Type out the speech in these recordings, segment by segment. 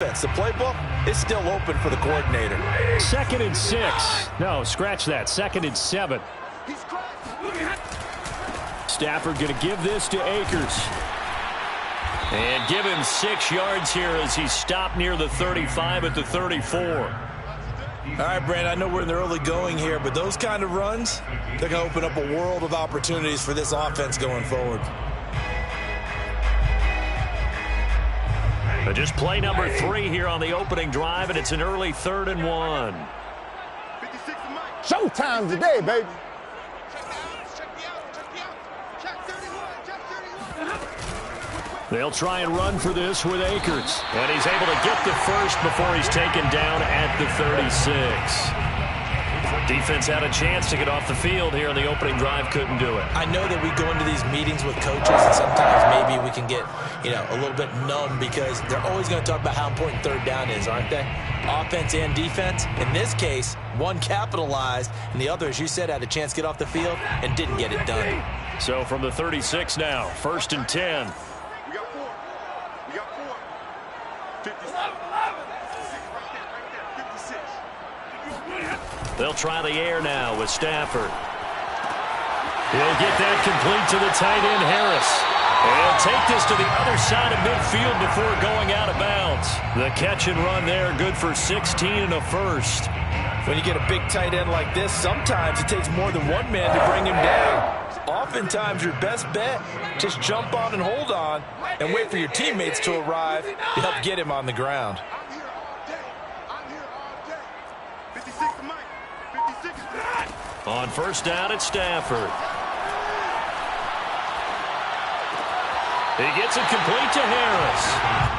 The playbook is still open for the coordinator. 2nd and 6. No, scratch that. 2nd and 7. Stafford going to give this to Akers. And give him 6 yards here as he stopped near the 35 at the 34. All right, Brandon, I know we're in the early going here, but those kind of runs, they're going to open up a world of opportunities for this offense going forward. Just play number 3 here on the opening drive, and it's an early 3rd and 1. Showtime today, baby. They'll try and run for this with Akers. And he's able to get the first before he's taken down at the 36. Defense had a chance to get off the field here on the opening drive, couldn't do it. I know that we go into these meetings with coaches and sometimes maybe we can get, a little bit numb because they're always going to talk about how important 3rd down is, aren't they? Offense and defense. In this case, one capitalized and the other, as you said, had a chance to get off the field and didn't get it done. So from the 36 now, 1st and 10. We got 4. 56. They'll try the air now with Stafford. He'll get that complete to the tight end, Harris. And he'll take this to the other side of midfield before going out of bounds. The catch and run there, good for 16 and a first. When you get a big tight end like this, sometimes it takes more than one man to bring him down. Oftentimes, your best bet, just jump on and hold on and wait for your teammates to arrive to help get him on the ground. On 1st down, it's Stafford. He gets it complete to Harris.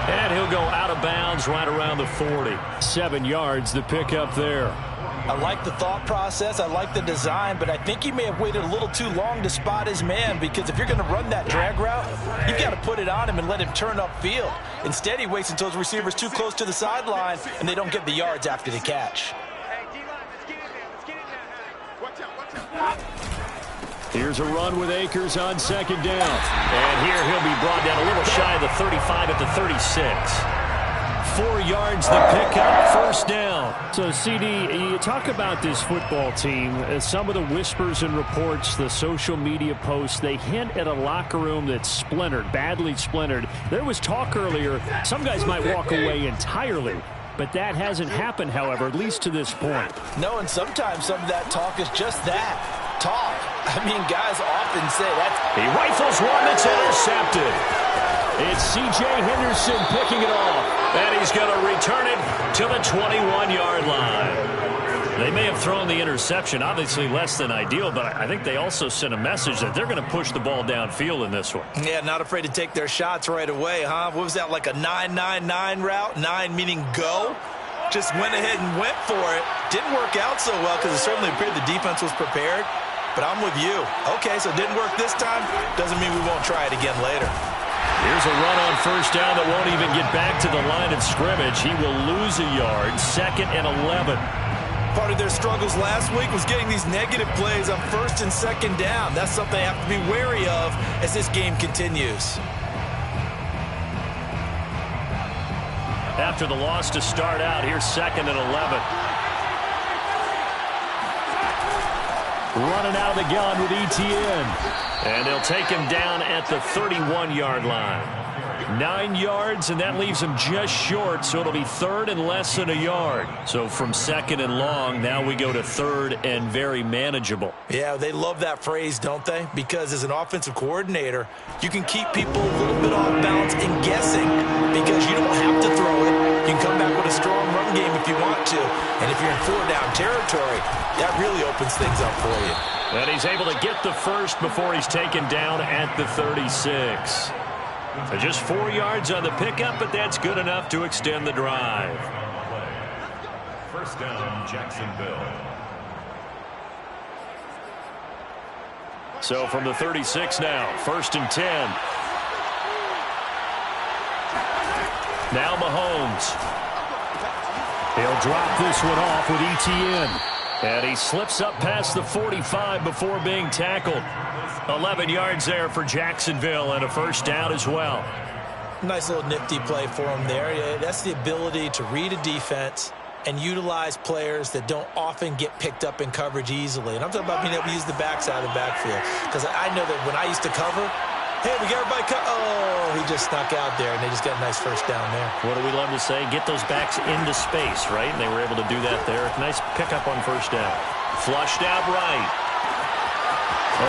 And he'll go out of bounds right around the 40. 7 yards, the pickup there. I like the thought process. I like the design, but I think he may have waited a little too long to spot his man because if you're going to run that drag route, you've got to put it on him and let him turn upfield. Instead, he waits until his receiver's too close to the sideline and they don't get the yards after the catch. Here's a run with Akers on 2nd down. And here he'll be brought down a little shy of the 35 at the 36. 4 yards the pickup, 1st down. So, CD, you talk about this football team. Some of the whispers and reports, the social media posts, they hint at a locker room that's splintered, badly splintered. There was talk earlier, some guys might walk away entirely. But that hasn't happened, however, at least to this point. No, and sometimes some of that talk is just that, talk. I mean, guys often say that. He rifles one that's intercepted. It's C.J. Henderson picking it off. And he's going to return it to the 21-yard line. They may have thrown the interception, obviously less than ideal, but I think they also sent a message that they're going to push the ball downfield in this one. Yeah, not afraid to take their shots right away, huh? What was that, like a 9-9-9 route? 9 meaning go? Just went ahead and went for it. Didn't work out so well because it certainly appeared the defense was prepared. But I'm with you. Okay, so it didn't work this time. Doesn't mean we won't try it again later. Here's a run on 1st down that won't even get back to the line of scrimmage. He will lose a yard, 2nd and 11. Part of their struggles last week was getting these negative plays on 1st and 2nd down. That's something they have to be wary of as this game continues. After the loss to start out, here's 2nd and 11. Running out of the gun with Etienne. And they'll take him down at the 31-yard line. 9 yards, and that leaves him just short, so it'll be 3rd and less than a yard. So from 2nd and long, now we go to 3rd and very manageable. Yeah, they love that phrase, don't they? Because as an offensive coordinator, you can keep people a little bit off balance and guessing because you don't have to throw it. You can come back with a strong run game if you want to. And if you're in 4-down territory, that really opens things up for you. And he's able to get the first before he's taken down at the 36. So just 4 yards on the pickup, but that's good enough to extend the drive. 1st down, Jacksonville. So from the 36 now, 1st and 10. Now Mahomes. He'll drop this one off with Etienne. And he slips up past the 45 before being tackled. 11 yards there for Jacksonville and a 1st down as well. Nice little nifty play for him there. Yeah, that's the ability to read a defense and utilize players that don't often get picked up in coverage easily. And I'm talking about being able to use the backside of the backfield. Because I know that when I used to cover, hey, we got everybody oh, he just snuck out there, and they just got a nice first down there. What do we love to say? Get those backs into space, right? And they were able to do that there. Nice pickup on first down. Flushed out right.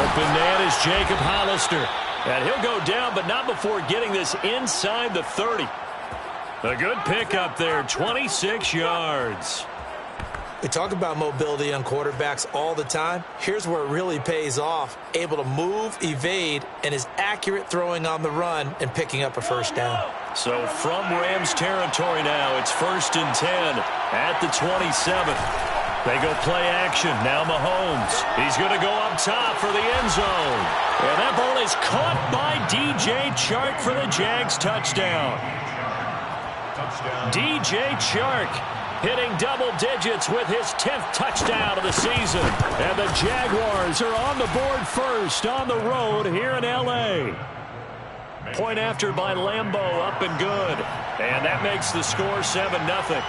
Open man is Jacob Hollister. And he'll go down, but not before getting this inside the 30. A good pickup there, 26 yards. We talk about mobility on quarterbacks all the time. Here's where it really pays off. Able to move, evade, and is accurate throwing on the run and picking up a first down. So from Rams territory now, it's 1st and 10 at the 27. They go play action. Now Mahomes. He's going to go up top for the end zone. And that ball is caught by DJ Chark for the Jags touchdown. DJ Chark hitting double digits with his 10th touchdown of the season. And the Jaguars are on the board first on the road here in L.A. Point after by Lambeau, up and good. And that makes the score 7-0.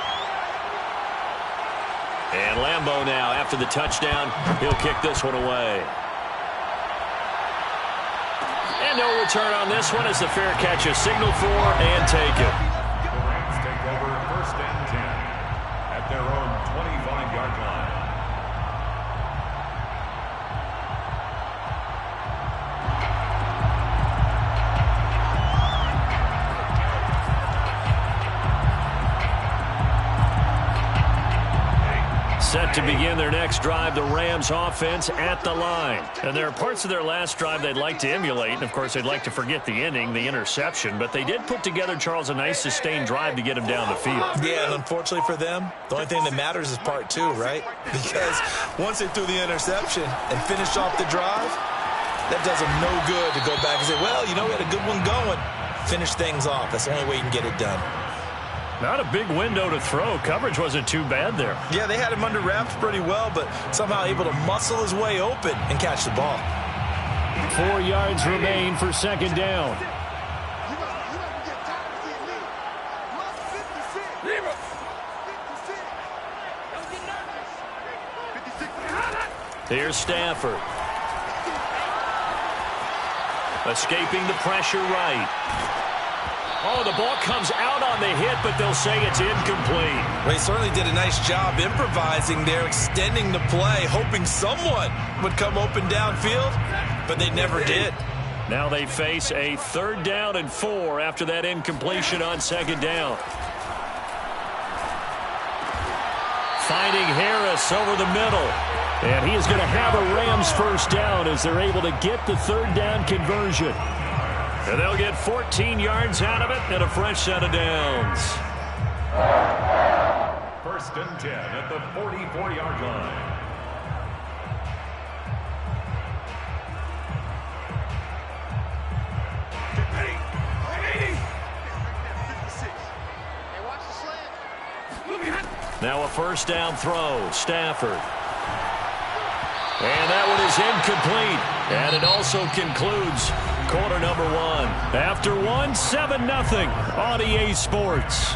And Lambeau now, after the touchdown, he'll kick this one away. And no return on this one as the fair catch is signaled for and taken. The Rams take over 1st and 10 at their own 25-yard line. Set to begin their next drive, the Rams offense at the line. And there are parts of their last drive they'd like to emulate. And, of course, they'd like to forget the ending, the interception. But they did put together, Charles, a nice sustained drive to get him down the field. Yeah, and unfortunately for them, the only thing that matters is part 2, right? Because once they threw the interception and finished off the drive, that does them no good to go back and say, well, you know, we had a good one going. Finish things off. That's the only way you can get it done. Not a big window to throw. Coverage wasn't too bad there. Yeah, they had him under wraps pretty well, but somehow able to muscle his way open and catch the ball. 4 yards remain for 2nd down. Here's Stafford. Escaping the pressure right. Oh, the ball comes out on the hit, but they'll say it's incomplete. Well, he certainly did a nice job improvising there, extending the play, hoping someone would come open downfield, but they never did. Now they face a 3rd down and 4 after that incompletion on 2nd down. Finding Harris over the middle. And he is going to have a Rams first down as they're able to get the 3rd down conversion. And they'll get 14 yards out of it and a fresh set of downs. 1st and 10 at the 44-yard line. Now a first down throw. Stafford. And that one is incomplete. And it also concludes quarter number 1. After 1, 7-0 on EA Sports.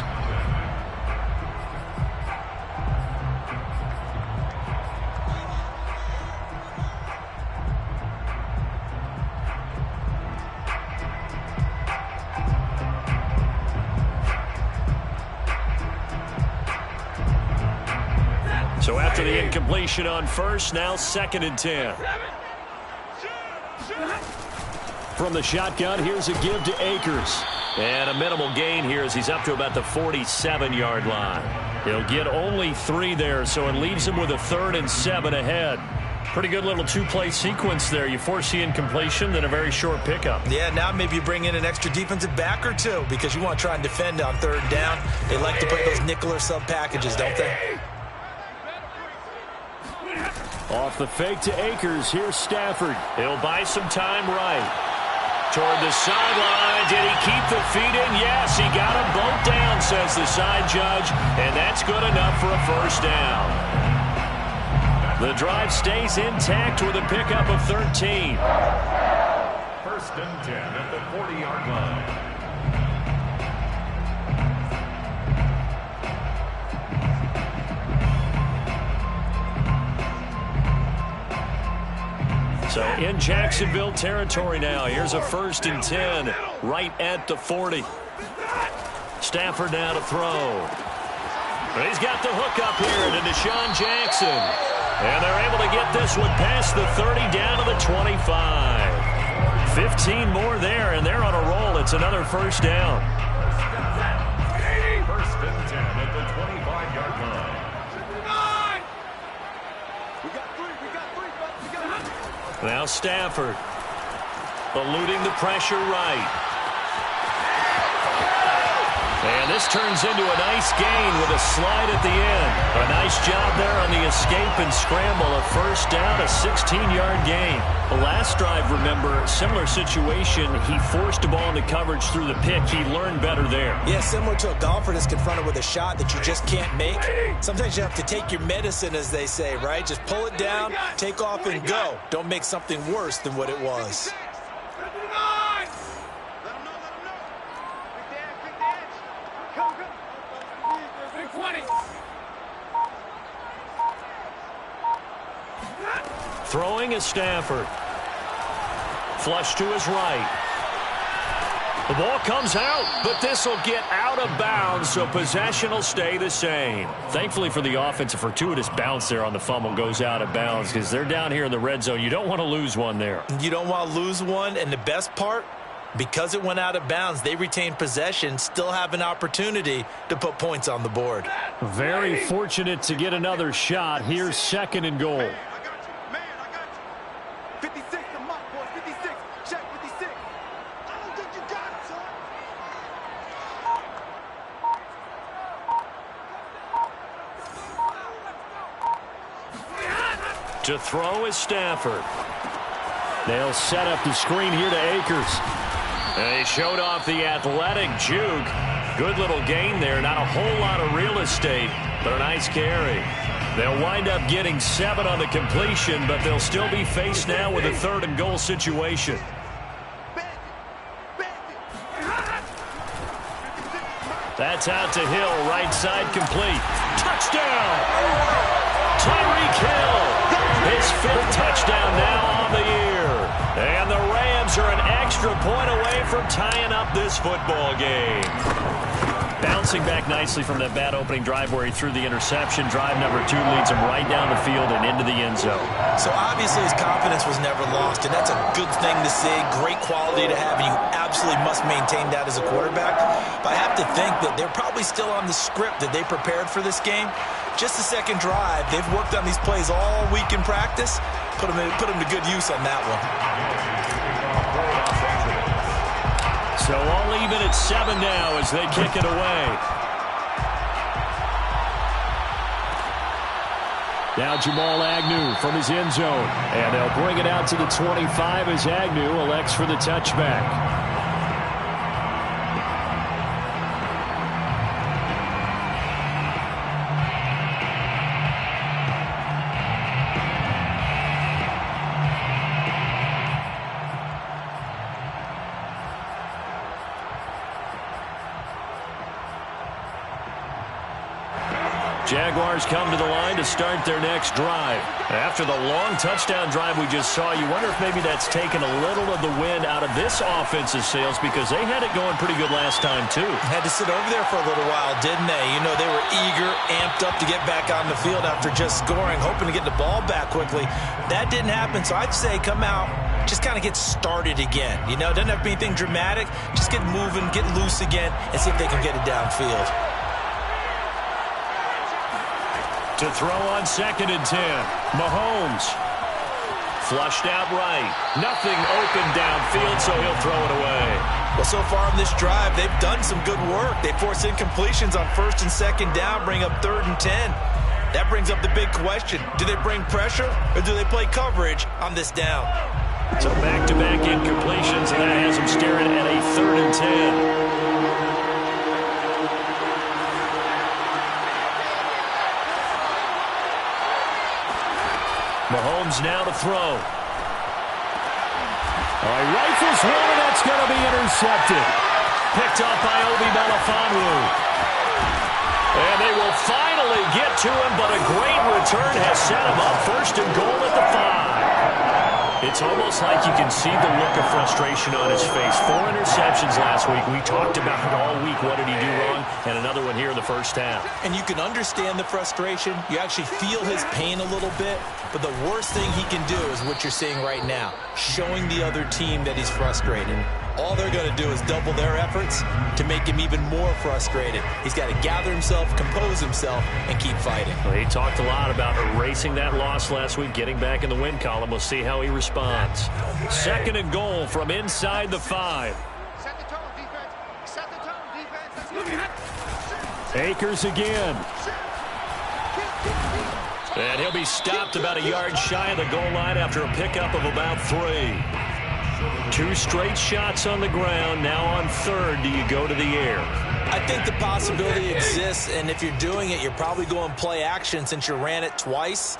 So after the incompletion on first, now 2nd and 10. From the shotgun, here's a give to Akers. And a minimal gain here as he's up to about the 47-yard line. He'll get only 3 there, so it leaves him with a 3rd and 7 ahead. Pretty good little 2-play sequence there. You force the incompletion, then a very short pickup. Yeah, now maybe you bring in an extra defensive back or 2 because you want to try and defend on 3rd down. They like to play those nickel or sub packages, don't they? Off the fake to Akers. Here's Stafford. He'll buy some time right. Toward the sideline. Did he keep the feet in? Yes, he got them both down, says the side judge. And that's good enough for a first down. The drive stays intact with a pickup of 13. 1st and 10 at the 40-yard line. in Jacksonville territory now. Here's a 1st and 10 right at the 40. Stafford now to throw. But he's got the hook up here to Deshaun Jackson. And they're able to get this one past the 30 down to the 25. 15 more there, and they're on a roll. It's another 1st down. 1st and 10 at the 25-yard line. Now Stafford eluding the pressure right. And this turns into a nice gain with a slide at the end. A nice job there on the escape and scramble. A 1st down, a 16-yard gain. The last drive, remember, similar situation. He forced the ball into coverage through the pick. He learned better there. Yeah, similar to a golfer that's confronted with a shot that you just can't make. Sometimes you have to take your medicine, as they say, right? Just pull it down, take off, and go. Don't make something worse than what it was. Throwing is Stafford. Flush to his right. The ball comes out, but this will get out of bounds, so possession will stay the same. Thankfully for the offense, a fortuitous bounce there on the fumble goes out of bounds because they're down here in the red zone. You don't want to lose one there. You don't want to lose one, and the best part, because it went out of bounds, they retain possession, still have an opportunity to put points on the board. Very fortunate to get another shot. Here's 2nd and goal. To throw is Stafford. They'll set up the screen here to Akers. And he showed off the athletic juke. Good little gain there. Not a whole lot of real estate, but a nice carry. They'll wind up getting 7 on the completion, but they'll still be faced now with a 3rd and goal situation. That's out to Hill, right side complete. Touchdown! Tyreek Hill. His 5th touchdown now on the year. And the Rams are an extra point away from tying up this football game. Bouncing back nicely from that bad opening drive where he threw the interception. Drive number 2 leads him right down the field and into the end zone. So obviously his confidence was never lost, and that's a good thing to see. Great quality to have, and you absolutely must maintain that as a quarterback. But I have to think that they're probably still on the script that they prepared for this game. Just the 2nd drive. They've worked on these plays all week in practice. Put them to good use on that one. So all even at 7 now as they kick it away. Now Jamal Agnew from his end zone. And they'll bring it out to the 25 as Agnew elects for the touchback. Jaguars come to the line to start their next drive. After the long touchdown drive we just saw, you wonder if maybe that's taken a little of the wind out of this offense's sails because they had it going pretty good last time, too. Had to sit over there for a little while, didn't they? You know, they were eager, amped up to get back on the field after just scoring, hoping to get the ball back quickly. That didn't happen, so I'd say come out, just kind of get started again. You know, it doesn't have to be anything dramatic. Just get moving, get loose again, and see if they can get it downfield. To throw on 2nd and 10. Mahomes. Flushed out right. Nothing open downfield, so he'll throw it away. Well, so far on this drive, they've done some good work. They force incompletions on 1st and 2nd down, bring up 3rd and 10. That brings up the big question. Do they bring pressure, or do they play coverage on this down? So back-to-back incompletions, and that has them staring at a 3rd and 10. Mahomes now to throw. Rifles one, and that's going to be intercepted. Picked up by Obi Melifonwu. And they will finally get to him, but a great return has set him up 1st and goal at the 5. It's almost like you can see the look of frustration on his face. 4 interceptions last week. We talked about it all week. What did he do wrong? And another one here in the first half. And you can understand the frustration. You actually feel his pain a little bit. But the worst thing he can do is what you're seeing right now, showing the other team that he's frustrated. All they're going to do is double their efforts to make him even more frustrated. He's got to gather himself, compose himself, and keep fighting. Well, he talked a lot about erasing that loss last week, getting back in the win column. We'll see how he responds. 2nd and goal from inside the 5. Set the tone, defense. Set the tone, defense. Let's go. Akers again. And he'll be stopped about a yard shy of the goal line after a pickup of about 3. 2 straight shots on the ground. Now on 3rd, do you go to the air? I think the possibility exists, and if you're doing it, you're probably going play action since you ran it twice.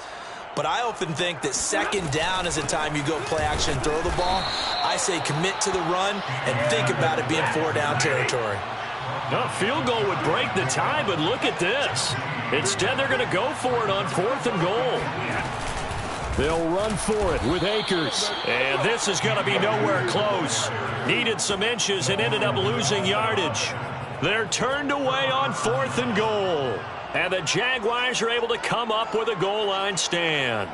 But I often think that 2nd down is the time you go play action and throw the ball. I say commit to the run and think about it being 4-down territory. A field goal would break the tie, but look at this. Instead, they're going to go for it on 4th and goal. They'll run for it with Akers. And this is going to be nowhere close. Needed some inches and ended up losing yardage. They're turned away on 4th and goal. And the Jaguars are able to come up with a goal line stand.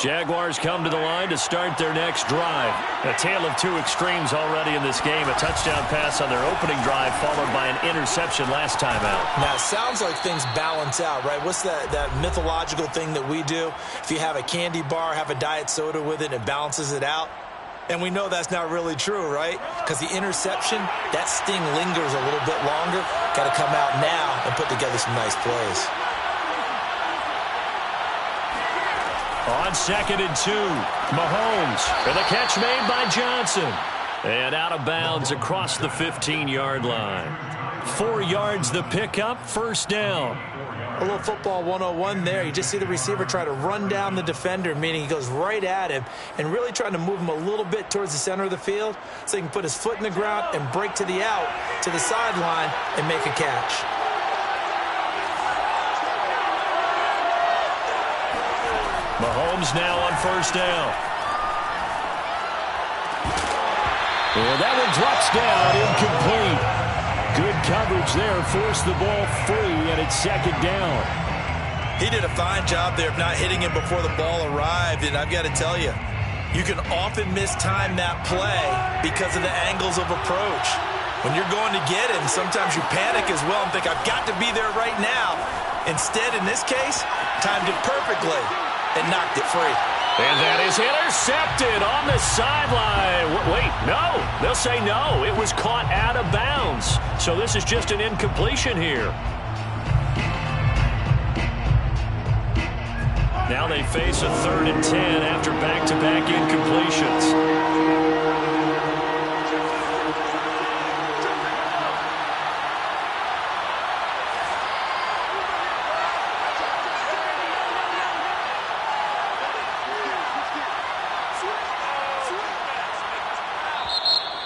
Jaguars come to the line to start their next drive. A tale of 2 extremes already in this game. A touchdown pass on their opening drive followed by an interception last time out. Now, it sounds like things balance out, right? What's that mythological thing that we do? If you have a candy bar, have a diet soda with it, it balances it out. And we know that's not really true, right? Because the interception, that sting lingers a little bit longer. Got to come out now and put together some nice plays. On 2nd and 2, Mahomes, and the catch made by Johnson. And out of bounds across the 15-yard line. 4 yards the pickup, 1st down. A little football 101 there. You just see the receiver try to run down the defender, meaning he goes right at him and really trying to move him a little bit towards the center of the field so he can put his foot in the ground and break to the out, to the sideline, and make a catch. Mahomes now on 1st down. And that one drops down, incomplete. Good coverage there, forced the ball free, and it's 2nd down. He did a fine job there of not hitting him before the ball arrived, and I've got to tell you, you can often mistime that play because of the angles of approach. When you're going to get him, sometimes you panic as well and think, I've got to be there right now. Instead, in this case, timed it perfectly and knocked it free. And that is intercepted on the sideline. Wait, no. They'll say no. It was caught out of bounds. So this is just an incompletion here. Now they face a 3rd and 10 after back-to-back incompletions.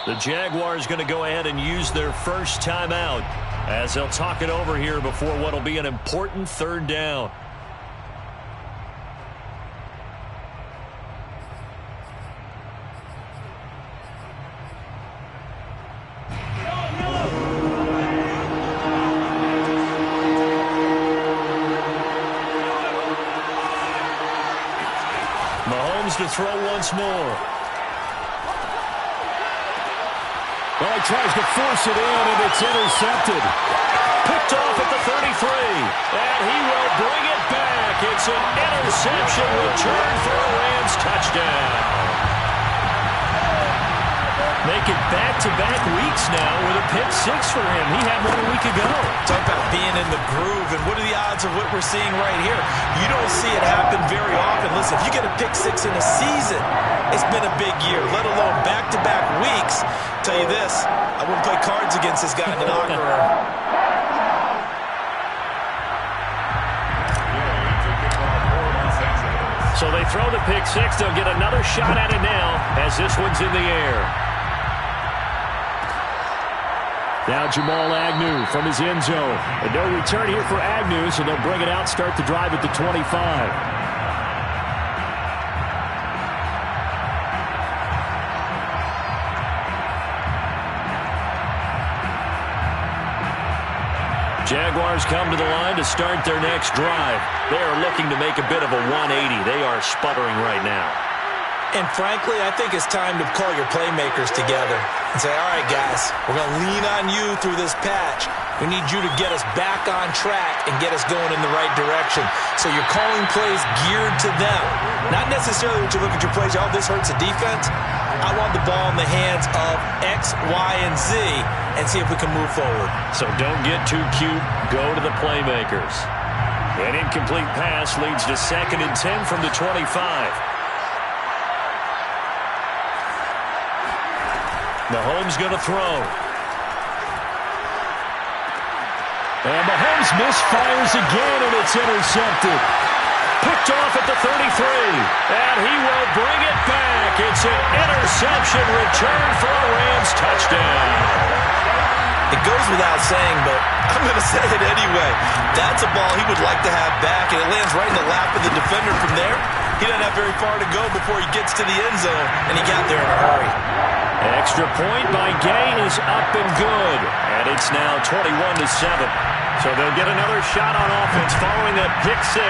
The Jaguars going to go ahead and use their first timeout as they'll talk it over here before what will be an important 3rd down. Mahomes to throw once more. Well, he tries to force it in, and it's intercepted. Picked off at the 33, and he will bring it back. It's an interception return for a Rams touchdown. Make it back-to-back weeks now with a pick 6 for him. He had one a week ago. Talk about being in the groove, and what are the odds of what we're seeing right here? You don't see it happen very often. Listen, if you get a pick 6 in a season, it's been a big year, let alone back-to-back weeks. I'll tell you this, I wouldn't play cards against this guy in the locker room. So they throw the pick 6. They'll get another shot at it now as this one's in the air. Now Jamal Agnew from his end zone. And no return here for Agnew, so they'll bring it out, start the drive at the 25. Jaguars come to the line to start their next drive. They are looking to make a bit of a 180. They are sputtering right now. And frankly, I think it's time to call your playmakers together and say, all right, guys, we're going to lean on you through this patch. We need you to get us back on track and get us going in the right direction. So you're calling plays geared to them. Not necessarily when you look at your plays, oh, this hurts the defense. I want the ball in the hands of X, Y, and Z and see if we can move forward. So don't get too cute. Go to the playmakers. An incomplete pass leads to 2nd and 10 from the 25. Mahomes going to throw. And Mahomes misfires again, and it's intercepted. Picked off at the 33, and he will bring it back. It's an interception return for a Rams touchdown. It goes without saying, but I'm going to say it anyway. That's a ball he would like to have back, and it lands right in the lap of the defender from there. He doesn't have very far to go before he gets to the end zone, and he got there in a hurry. Extra point by Gay is up and good, and it's now 21-7. So they'll get another shot on offense following that pick 6,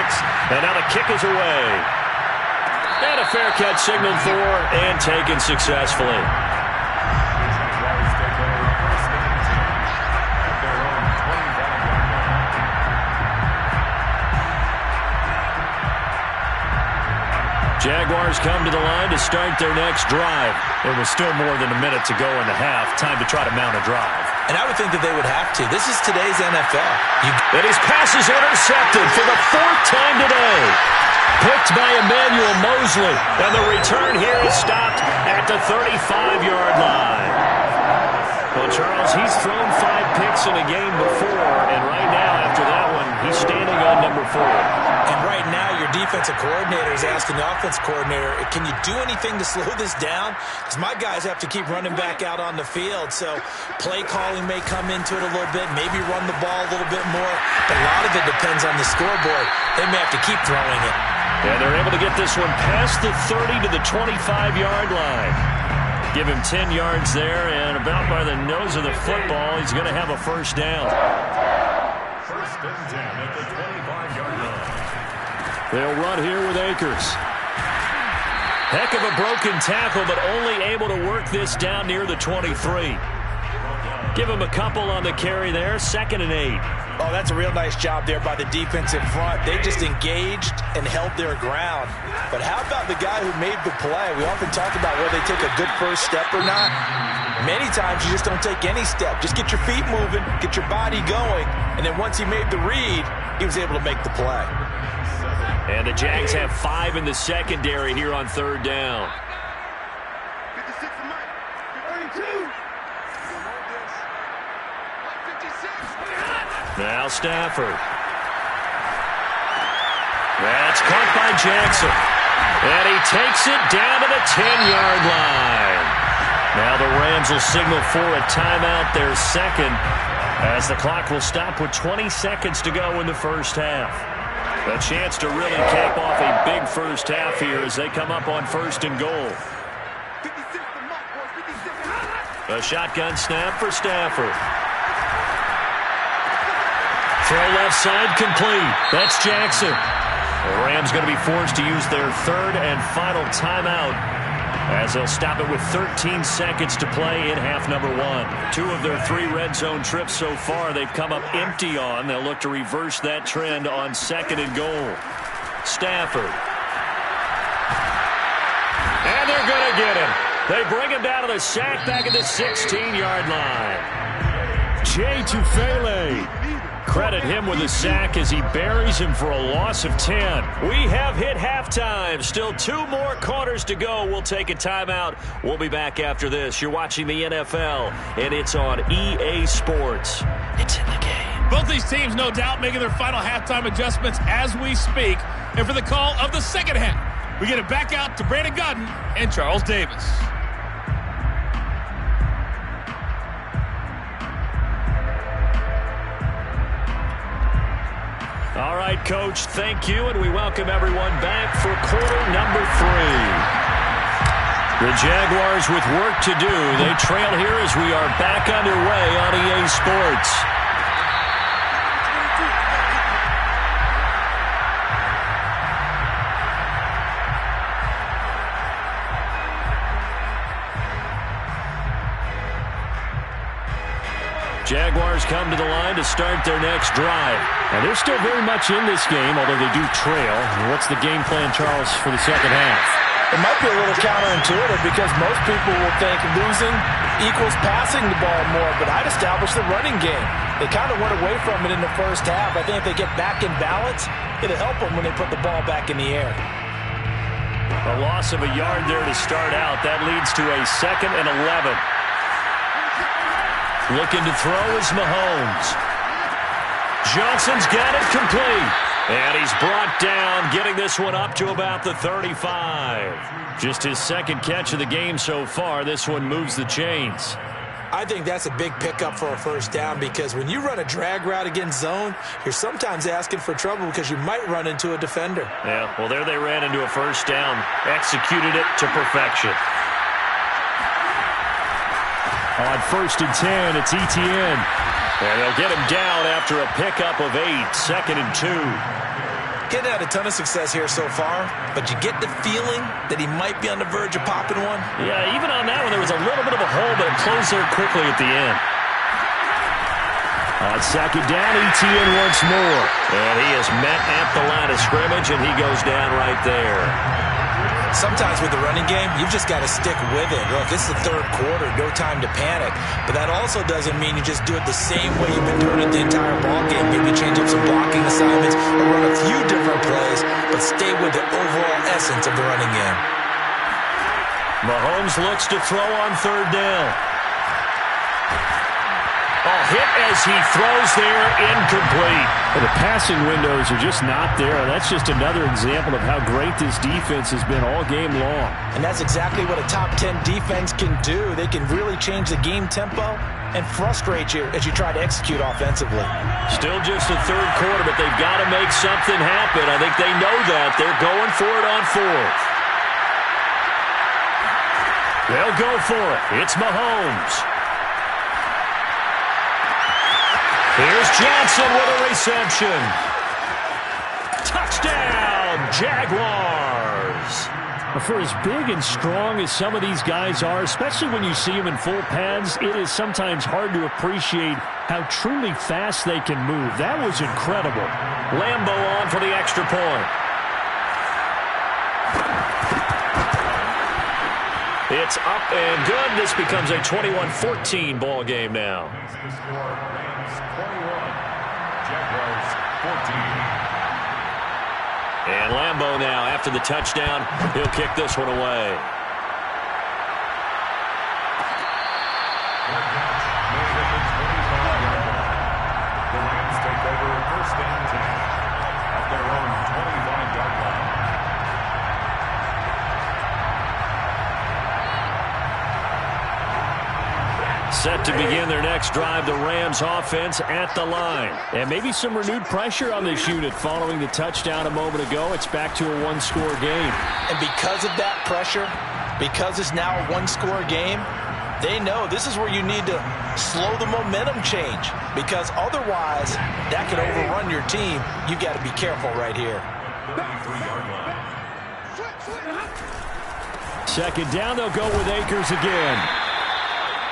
and now the kick is away. And a fair catch signaled for and taken successfully. Jaguars come to the line to start their next drive. There was still more than a minute to go in the half. Time to try to mount a drive. And I would think that they would have to. This is today's NFL. And his pass is intercepted for the 4th time today. Picked by Emmanuel Mosley. And the return here is stopped at the 35-yard line. Well, Charles, he's thrown 5 picks in a game before. And right now, after that one, he's standing on number 4. And right now, your defensive coordinator is asking the offense coordinator, can you do anything to slow this down? Because my guys have to keep running back out on the field. So play calling may come into it a little bit, maybe run the ball a little bit more. But a lot of it depends on the scoreboard. They may have to keep throwing it. And they're able to get this one past the 30 to the 25-yard line. Give him 10 yards there, and about by the nose of the football, he's going to have a first down. 1st and 10 at the 25-yard line. They'll run here with Akers. Heck of a broken tackle, but only able to work this down near the 23. Give him a couple on the carry there. 2nd and 8. Oh, that's a real nice job there by the defensive front. They just engaged and held their ground. But how about the guy who made the play? We often talk about whether they take a good first step or not. Many times you just don't take any step. Just get your feet moving, get your body going, and then once he made the read, he was able to make the play. And the Jags have 5 in the secondary here on 3rd down. 56 for Mike. 32. Now Stafford. That's caught by Jackson. And he takes it down to the 10-yard line. Now the Rams will signal for a timeout, their 2nd, as the clock will stop with 20 seconds to go in the first half. A chance to really cap off a big first half here as they come up on 1st and goal. A shotgun snap for Stafford. Throw left side complete. That's Jackson. The Rams going to be forced to use their 3rd and final timeout as they'll stop it with 13 seconds to play in half number 1. 2 of their 3 red zone trips so far they've come up empty on. They'll look to reverse that trend on 2nd and goal. Stafford. And they're going to get him. They bring him down to the sack back at the 16-yard line. Jay Tufele. Credit him with a sack as he buries him for a loss of 10. We have hit halftime. Still 2 more quarters to go. We'll take a timeout. We'll be back after this. You're watching the NFL, and it's on EA Sports. It's in the game. Both these teams, no doubt, making their final halftime adjustments as we speak. And for the call of the 2nd half, we get it back out to Brandon Gaudin and Charles Davis. All right, Coach, thank you, and we welcome everyone back for quarter number 3. The Jaguars with work to do. They trail here as we are back underway on EA Sports. come to the line to start their next drive. And they're still very much in this game, although they do trail. What's the game plan, Charles, for the second half? It might be a little counterintuitive because most people will think losing equals passing the ball more, but I'd establish the running game. They kind of went away from it in the first half. I think if they get back in balance, it'll help them when they put the ball back in the air. A loss of a yard there to start out. That leads to a 2nd and 11. Looking to throw is Mahomes. Johnson's got it complete. And he's brought down, getting this one up to about the 35. Just his 2nd catch of the game so far. This one moves the chains. I think that's a big pickup for a first down because when you run a drag route against zone, you're sometimes asking for trouble because you might run into a defender. Yeah, well, there they ran into a first down. Executed it to perfection. On 1st and 10, it's Etienne. And they'll get him down after a pickup of 8, 2nd and 2. Getting had a ton of success here so far, but you get the feeling that he might be on the verge of popping one. Yeah, even on that one, there was a little bit of a hole, but it closed there quickly at the end. On 2nd down, Etienne once more. And he is met at the line of scrimmage, and he goes down right there. Sometimes with the running game, you've just got to stick with it. Look, this is the 3rd quarter, no time to panic. But that also doesn't mean you just do it the same way you've been doing it the entire ball game. Maybe change up some blocking assignments or run a few different plays, but stay with the overall essence of the running game. Mahomes looks to throw on 3rd down. A hit as he throws there, incomplete. Well, the passing windows are just not there. That's just another example of how great this defense has been all game long. And that's exactly what a top 10 defense can do. They can really change the game tempo and frustrate you as you try to execute offensively. Still just the 3rd quarter, but they've got to make something happen. I think they know that. They're going for it on 4th. They'll go for it. It's Mahomes. Here's Johnson with a reception. Touchdown, Jaguars. For as big and strong as some of these guys are, especially when you see them in full pads, it is sometimes hard to appreciate how truly fast they can move. That was incredible. Lambo on for the extra point. It's up and good. This becomes a 21-14 ball game now. And Lambo now, after the touchdown, he'll kick this one away. The Rams take over 1st and 10 at their own 25-yard line. Set to begin their next drive, the Rams offense at the line. And maybe some renewed pressure on this unit following the touchdown a moment ago. It's back to a 1-score game. And because of that pressure, because it's now a 1-score game, they know this is where you need to slow the momentum change. Because otherwise, that could overrun your team. You've got to be careful right here. 33-yard line. 2nd down, they'll go with Akers again.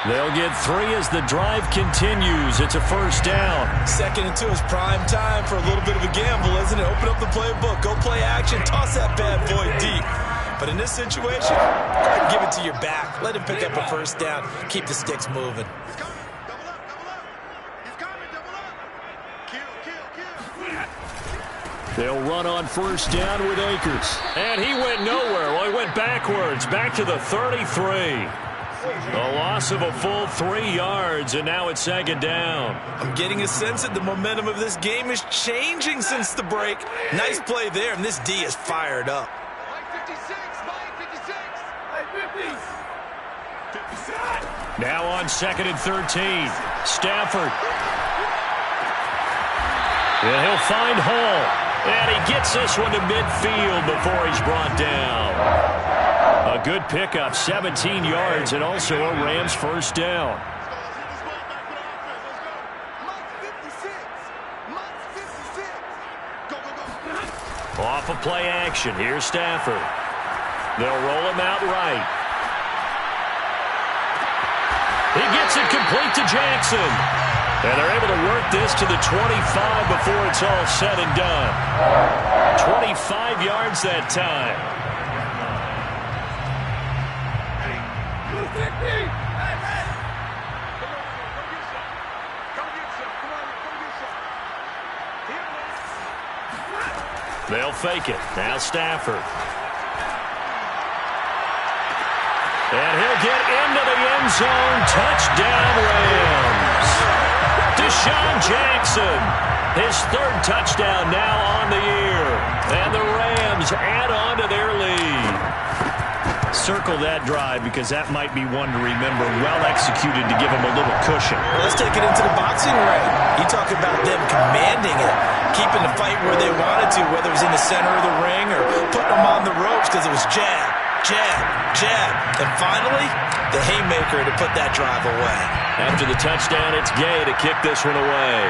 They'll get 3 as the drive continues. It's a 1st down. 2nd and 2 is prime time for a little bit of a gamble, isn't it? Open up the playbook, go play action, toss that bad boy deep. But in this situation, go ahead and give it to your back. Let him pick up a 1st down. Keep the sticks moving. He's coming. Double up. He's coming. Double up. Kill. They'll run on 1st down with Akers. And he went nowhere. Well, he went backwards, back to the 33. A loss of a full 3 yards, and now it's 2nd down. I'm getting a sense that the momentum of this game is changing since the break. Nice play there, and this D is fired up. Mike 56. Now on 2nd and 13. Stafford. And he'll find Hall. And he gets this one to midfield before he's brought down. A good pickup, 17 yards, and also a Rams 1st down. Off of play action, here's Stafford. They'll roll him out right. He gets it complete to Jackson. And they're able to work this to the 25 before it's all said and done. 25 yards that time. They'll fake it. Now Stafford. And he'll get into the end zone. Touchdown, Rams. Deshaun Jackson, his third touchdown now on the year. And the Rams add on to their lead. Circle that drive because that might be one to remember. Well executed to give them a little cushion. Well, let's take it into the boxing ring. You talk about them commanding it, keeping the fight where they wanted to, whether it was in the center of the ring or putting them on the ropes because it was jab, jab, jab. And finally, the haymaker to put that drive away. After the touchdown, it's Gay to kick this one away.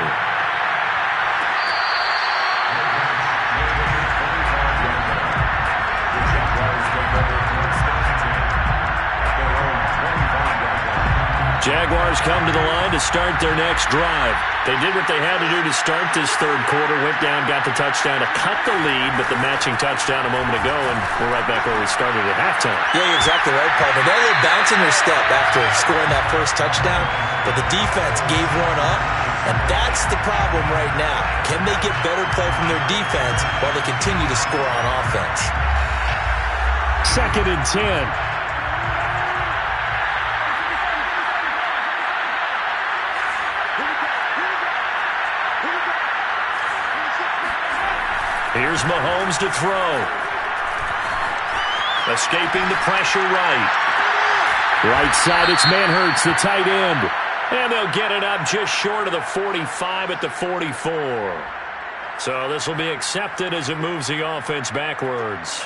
Jaguars come to the line to start their next drive. They did what they had to do to start this third quarter, went down, got the touchdown to cut the lead, but the matching touchdown a moment ago, and we're right back where we started at halftime. Yeah, you're exactly right, partner. They had a little bounce in their step after scoring that first touchdown, but the defense gave one up, and that's the problem right now. Can they get better play from their defense while they continue to score on offense? 2nd and 10. Here's Mahomes to throw. Escaping the pressure right. Right side, it's Manhurts, the tight end. And they'll get it up just short of the 45 at the 44. So this will be accepted as it moves the offense backwards.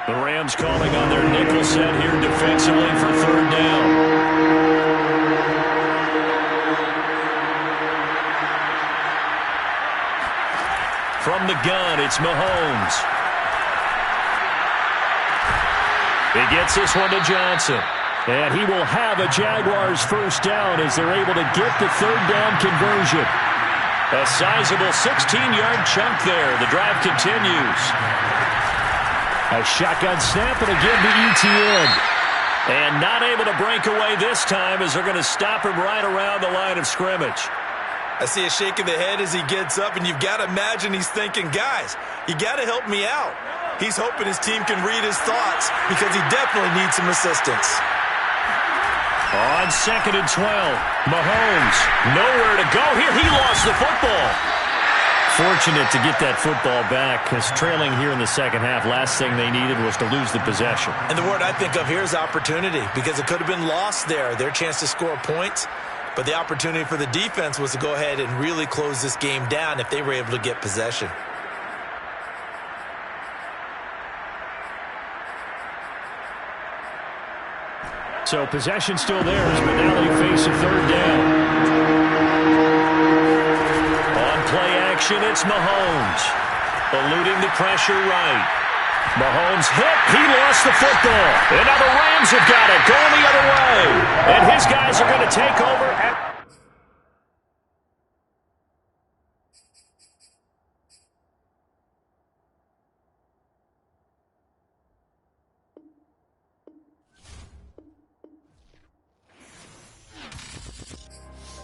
The Rams calling on their nickel set here defensively for third down. From the gun, it's Mahomes. He gets this one to Johnson. And he will have a Jaguars first down as they're able to get the third down conversion. A sizable 16-yard chunk there. The drive continues. A shotgun snap and again to ETN. And not able to break away this time as they're going to stop him right around the line of scrimmage. I see a shake of the head as he gets up, and you've got to imagine he's thinking, guys, you got to help me out. He's hoping his team can read his thoughts because he definitely needs some assistance. On 2nd and 12, Mahomes, nowhere to go here. He lost the football. Fortunate to get that football back because trailing here in the second half, last thing they needed was to lose the possession. And the word I think of here is opportunity because it could have been lost there, their chance to score points. But the opportunity for the defense was to go ahead and really close this game down if they were able to get possession. So possession still theirs, but now they face a third down. On play action, it's Mahomes. Eluding the pressure right. Mahomes hit. He lost the football. And now the Rams have got it. Going the other way. And his guys are going to take over at